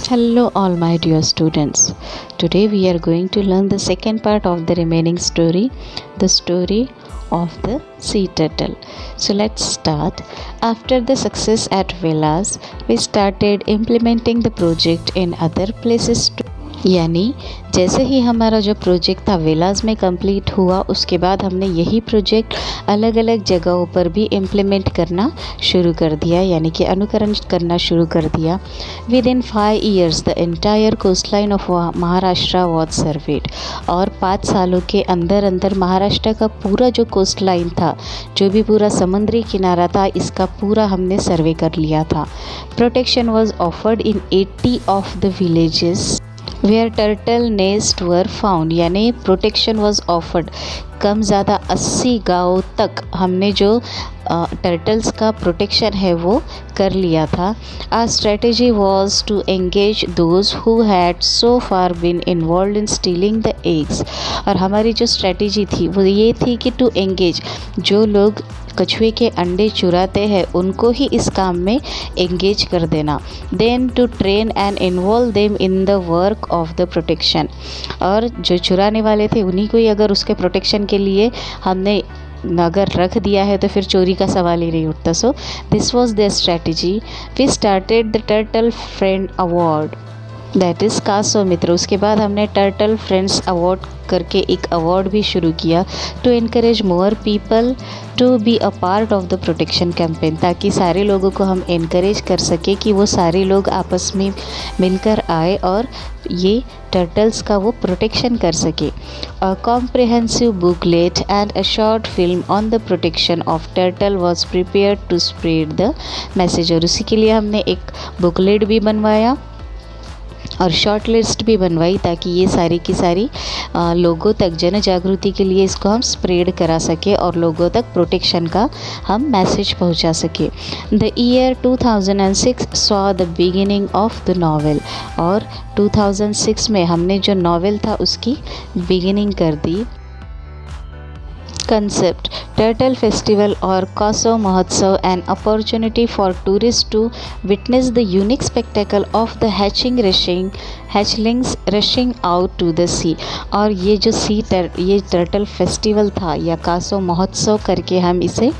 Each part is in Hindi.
Hello, all my dear students. Today we are going to learn the second part of the remaining story, the story of the sea turtle. So let's start. After the success at Velas, we started implementing the project in other places too. यानी जैसे ही हमारा जो प्रोजेक्ट था वेलाज में कंप्लीट हुआ, उसके बाद हमने यही प्रोजेक्ट अलग अलग जगहों पर भी इम्प्लीमेंट करना शुरू कर दिया, यानी कि अनुकरण करना शुरू कर दिया। With in 5 years the entire coast line of Maharashtra was surveyed. और 5 सालों के अंदर अंदर महाराष्ट्र का पूरा जो कोस्ट लाइन था, जो भी पूरा समुद्री किनारा था, इसका पूरा हमने सर्वे कर लिया था। Protection was offered in 80 of the villages where turtle nest were found, यानी प्रोटेक्शन वॉज ऑफर्ड। कम ज़्यादा 80 गाँव तक हमने जो टर्टल्स का प्रोटेक्शन है वो कर लिया था। Our strategy was to engage those who had so far been involved in stealing the eggs. और हमारी जो स्ट्रेटजी थी वो ये थी कि टू एंगेज, जो लोग कछुए के अंडे चुराते हैं उनको ही इस काम में एंगेज कर देना। Then to train and involve them in the work of the protection. और जो चुराने वाले थे उन्हीं को ही अगर उसके प्रोटेक्शन के लिए हमने अगर रख दिया है तो फिर चोरी का सवाल ही नहीं उठता। So this was the strategy. We started the turtle friend award, that is कासो मित्र। उसके बाद हमने टर्टल फ्रेंड्स अवार्ड करके एक अवार्ड भी शुरू किया, to encourage more people to be a part of the protection campaign, ताकि सारे लोगों को हम इनकरेज कर सके कि वो सारे लोग आपस में मिलकर आए और ये टर्टल्स का वो प्रोटेक्शन कर सके। A comprehensive booklet and a short film on the protection of turtle was prepared to spread the message. और उसी के लिए हमने एक बुकलेट भी बनवाया और शॉर्ट लिस्ट भी बनवाई, ताकि ये सारी की सारी लोगों तक जन जागृति के लिए इसको हम स्प्रेड करा सके और लोगों तक प्रोटेक्शन का हम मैसेज पहुंचा सके। The year 2006 saw the beginning of the novel. और 2006 में हमने जो नॉवेल था उसकी बिगिनिंग कर दी। Concept: Turtle Festival or Kaso Mahotsav, an opportunity for tourists to witness the unique spectacle of the hatchlings rushing out to the sea। और ये जो ये टर्टल फेस्टिवल था या कासो महोत्सव करके हम इसे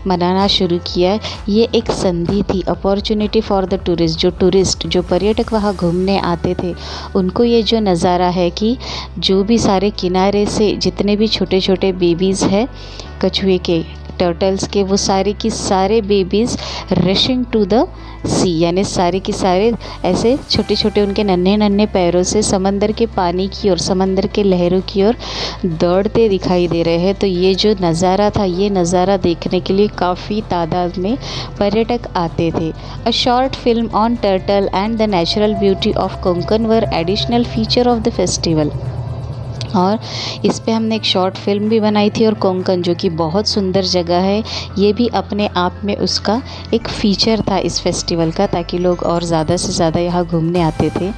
मनाना शुरू किया। ये एक संधि थी, अपॉर्चुनिटी फॉर द टूरिस्ट, जो पर्यटक वहाँ घूमने आते थे, उनको ये जो नज़ारा है कि जो भी सारे किनारे से जितने भी छोटे छोटे बेबीज़ हैं कछुए के, टर्टल्स के, वो सारे की सारे बेबीज़ रशिंग टू द सी, यानी सारे की सारे ऐसे छोटे छोटे उनके नन्हे नन्हे पैरों से समंदर के पानी की और समंदर के लहरों की ओर दौड़ते दिखाई दे रहे हैं। तो ये जो नज़ारा था, ये नज़ारा देखने के लिए काफ़ी तादाद में पर्यटक आते थे। अ short film on turtle and the natural beauty of Konkan were additional feature of the festival. और इस पे हमने एक शॉर्ट फिल्म भी बनाई थी, और कोंकण जो कि बहुत सुंदर जगह है, ये भी अपने आप में उसका एक फ़ीचर था इस फेस्टिवल का, ताकि लोग और ज़्यादा से ज़्यादा यहाँ घूमने आते थे।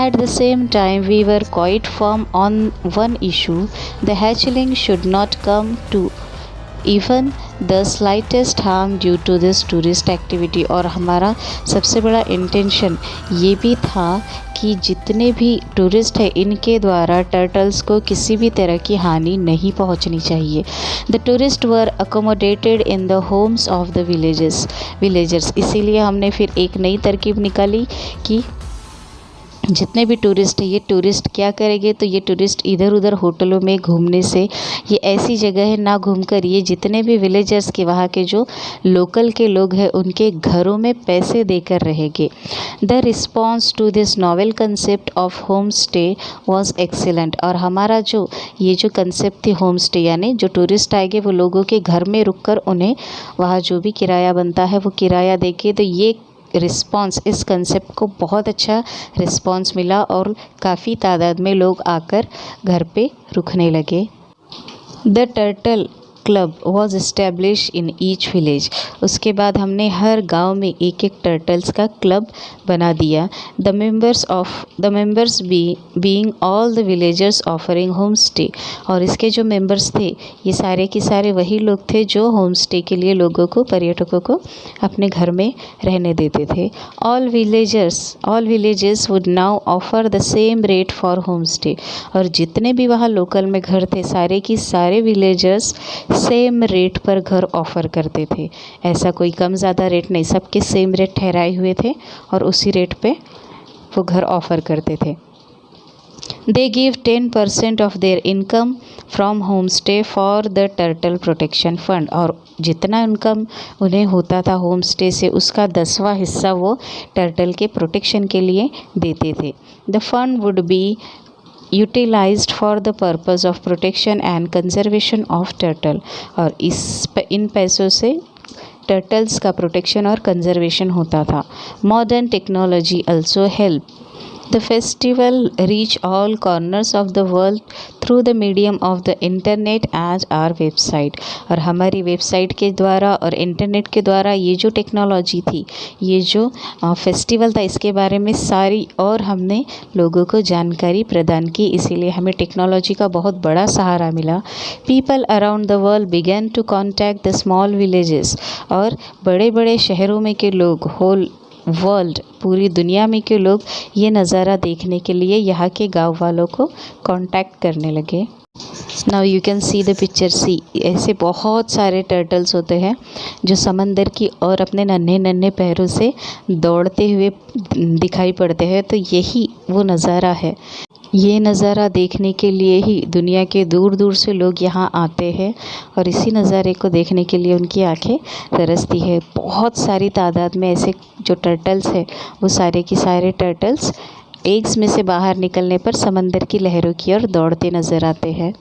At the same time we were quite firm on one issue, the hatchling should not come to even the slightest harm due to this tourist activity. और हमारा सबसे बड़ा इंटेंशन ये भी था कि जितने भी टूरिस्ट हैं इनके द्वारा टर्टल्स को किसी भी तरह की हानि नहीं पहुंचनी चाहिए। The tourist were accommodated in the homes of the villagers. इसीलिए हमने फिर एक नई तरकीब निकाली कि जितने भी टूरिस्ट हैं, ये टूरिस्ट क्या करेंगे, तो ये टूरिस्ट इधर उधर होटलों में घूमने से, ये ऐसी जगह है ना घूमकर ये जितने भी विलेजर्स के वहाँ के जो लोकल के लोग हैं उनके घरों में पैसे देकर रहेंगे। The response to this novel concept of home stay was excellent. और हमारा जो ये जो कंसेप्ट थी होम स्टे, यानी जो टूरिस्ट आएंगे वो लोगों के घर में रुक कर उन्हें वहाँ जो भी किराया बनता है वो किराया देके, तो ये रिस्पॉन्स, इस कंसेप्ट को बहुत अच्छा रिस्पॉन्स मिला और काफ़ी तादाद में लोग आकर घर पे रुकने लगे। The turtle club was establish in each village. उसके बाद हमने हर गांव में एक एक टर्टल्स का क्लब बना दिया। The members being all the villagers offering home stay. और इसके जो मेंबर्स थे ये सारे के सारे वही लोग थे जो होम स्टे के लिए लोगों को, पर्यटकों को अपने घर में रहने देते थे। All villages would now offer the same rate for home stay. और जितने भी वहाँ लोकल में घर थे सारे की सारे विलेजर्स सेम रेट पर घर ऑफ़र करते थे। ऐसा कोई कम ज़्यादा रेट नहीं, सबके सेम रेट ठहराए हुए थे और उसी रेट पे वो घर ऑफ़र करते थे। They give 10% of their income from home stay for the turtle protection fund. और जितना इनकम उन्हें होता था होम स्टे से उसका 10वां हिस्सा वो टर्टल के प्रोटेक्शन के लिए देते थे। The fund would be utilised for the purpose of protection and conservation of turtle. और इन पैसों से टर्टल्स का प्रोटेक्शन और कंजर्वेशन होता था। Modern technology also help the festival reach all corners of the world through the medium of the internet as our website। और हमारी वेबसाइट के द्वारा और इंटरनेट के द्वारा ये जो टेक्नोलॉजी थी, ये जो फेस्टिवल था, इसके बारे में सारी और हमने लोगों को जानकारी प्रदान की, इसीलिए हमें टेक्नोलॉजी का बहुत बड़ा सहारा मिला। People around the world began to contact the small villages. और बड़े बड़े शहरों में के लोग, होल वर्ल्ड, पूरी दुनिया में के लोग ये नज़ारा देखने के लिए यहाँ के गांव वालों को कांटेक्ट करने लगे। Now you can see the picture. See, ऐसे बहुत सारे टर्टल्स होते हैं जो समंदर की और अपने नन्हे नन्हे पैरों से दौड़ते हुए दिखाई पड़ते हैं। तो यही वो नज़ारा है। ये नज़ारा देखने के लिए ही दुनिया के दूर दूर से लोग यहाँ आते हैं और इसी नज़ारे को देखने के लिए उनकी आंखें तरसती है। बहुत सारी तादाद में ऐसे जो टर्टल्स हैं वो सारे की सारे टर्टल्स एग्स में से बाहर निकलने पर समंदर की लहरों की ओर दौड़ते नज़र आते हैं।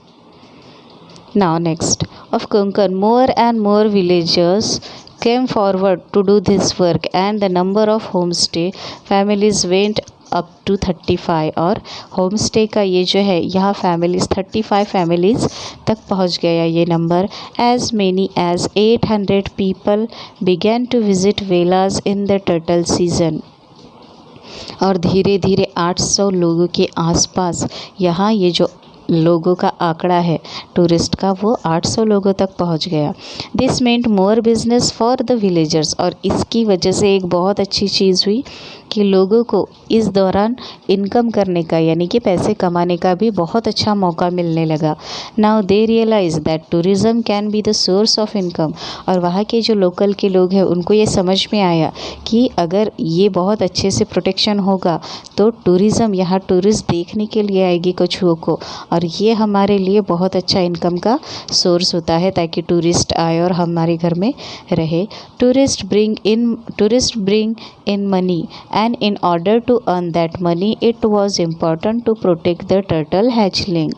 Now next, of Konkan more and more villagers came forward to do this work and the number of homestay families went up to 35। और होम स्टे का ये जो है यहाँ फैमिलीज़ 35 फैमिलीज़ तक पहुँच गया ये नंबर। As many as 800 people began to visit Velas in the turtle season. और धीरे धीरे 800 लोगों के आसपास यहाँ ये जो लोगों का आंकड़ा है टूरिस्ट का, वो 800 लोगों तक पहुंच गया। This meant more business for the villagers. और इसकी वजह से एक बहुत अच्छी चीज़ हुई कि लोगों को इस दौरान इनकम करने का, यानी कि पैसे कमाने का भी बहुत अच्छा मौका मिलने लगा। Now they realise that tourism can be the source of income. और वहाँ के जो लोकल के लोग हैं उनको ये समझ में आया कि अगर ये बहुत अच्छे से प्रोटेक्शन होगा तो टूरिज़्म, यहाँ टूरिस्ट देखने के लिए आएगी कछुओं को, और ये हमारे लिए बहुत अच्छा इनकम का सोर्स होता है ताकि टूरिस्ट आए और हमारे घर में रहे। Tourist bring in money and in order to earn that money it was important to protect the turtle hatchling।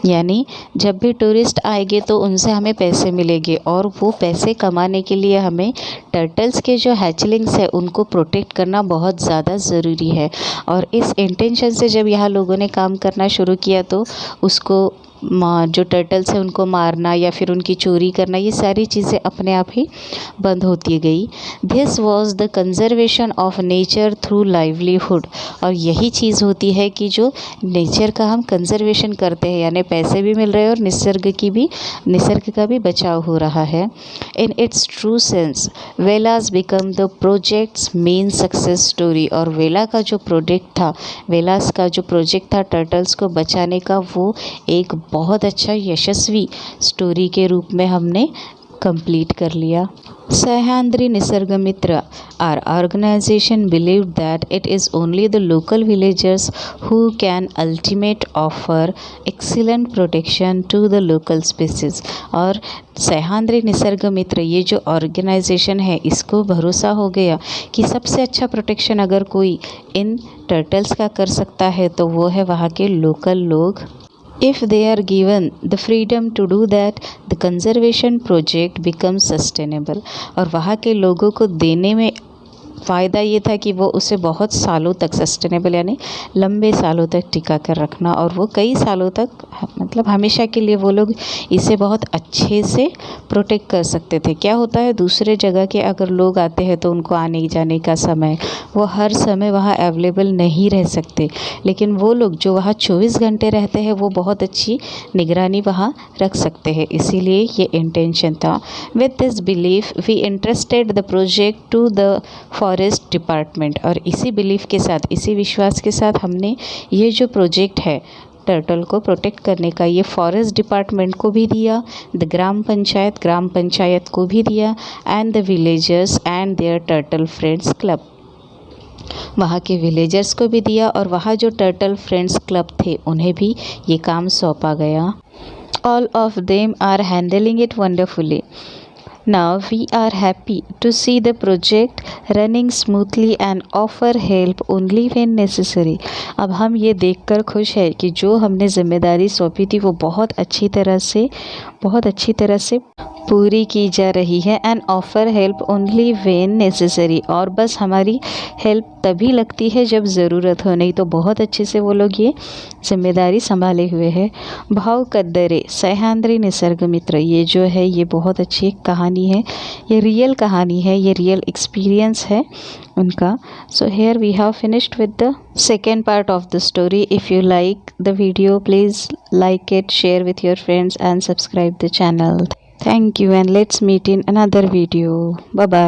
यानी जब भी टूरिस्ट आएंगे तो उनसे हमें पैसे मिलेंगे और वो पैसे कमाने के लिए हमें टर्टल्स के जो हैचलिंग्स है उनको प्रोटेक्ट करना बहुत ज़्यादा ज़रूरी है। और इस इंटेंशन से जब यहाँ लोगों ने काम करना शुरू किया तो उसको जो टर्टल्स है उनको मारना या फिर उनकी चोरी करना, ये सारी चीज़ें अपने आप ही बंद होती गई। This was the conservation of nature through livelihood. और यही चीज़ होती है कि जो नेचर का हम कंजर्वेशन करते हैं, यानी पैसे भी मिल रहे हैं और निसर्ग का भी बचाव हो रहा है। In its true sense Velas become the projects main success story. और वेलाज का जो प्रोजेक्ट था टर्टल्स को बचाने का, वो एक बहुत अच्छा यशस्वी स्टोरी के रूप में हमने कंप्लीट कर लिया। सह्याद्री निसर्ग मित्र, our organization believed that it is only the local villagers who can ultimate offer excellent protection to the local species। और सह्याद्री निसर्ग मित्र ये जो ऑर्गेनाइजेशन है इसको भरोसा हो गया कि सबसे अच्छा प्रोटेक्शन अगर कोई इन टर्टल्स का कर सकता है तो वो है वहाँ के लोकल लोग। If they are given the freedom to do that, the conservation project becomes sustainable। और वहाँ के लोगों को देने में फ़ायदा ये था कि वो उसे बहुत सालों तक सस्टेनेबल यानी लंबे सालों तक टिका कर रखना, और वो कई सालों तक मतलब हमेशा के लिए वो लोग इसे बहुत अच्छे से प्रोटेक्ट कर सकते थे। क्या होता है, दूसरे जगह के अगर लोग आते हैं तो उनको आने जाने का समय, वो हर समय वहाँ अवेलेबल नहीं रह सकते, लेकिन वो लोग जो वहाँ 24 घंटे रहते हैं वो बहुत अच्छी निगरानी वहाँ रख सकते हैं। इसीलिए ये इंटेंशन था। With this belief we entrusted the project to the forest department, और इसी बिलीफ के साथ, इसी विश्वास के साथ हमने ये जो प्रोजेक्ट है टर्टल को प्रोटेक्ट करने का, ये फॉरेस्ट डिपार्टमेंट को भी दिया, द ग्राम पंचायत को भी दिया, and the villagers and their turtle friends club, वहाँ के विलेजर्स को भी दिया, और वहाँ जो टर्टल फ्रेंड्स क्लब थे उन्हें भी ये काम सौंपा गया। All of them are handling it wonderfully. Now we are happy to see the project running smoothly and offer help only when necessary. अब हम ये देखकर खुश है कि जो हमने जिम्मेदारी सौंपी थी वो बहुत अच्छी तरह से पूरी की जा रही है, and offer help only when necessary, और बस हमारी हेल्प तभी लगती है जब ज़रूरत हो, नहीं तो बहुत अच्छे से वो लोग ये जिम्मेदारी संभाले हुए हैं। भाव कद्दरे सह्याद्री निसर्ग मित्र, ये जो है ये बहुत अच्छी कहानी है, ये रियल कहानी है, ये रियल एक्सपीरियंस है उनका। So here we have finished with the second part of the story. If you like the video, please like it, share with your friends and subscribe the channel. Thank you, and let's meet in another video. Bye bye.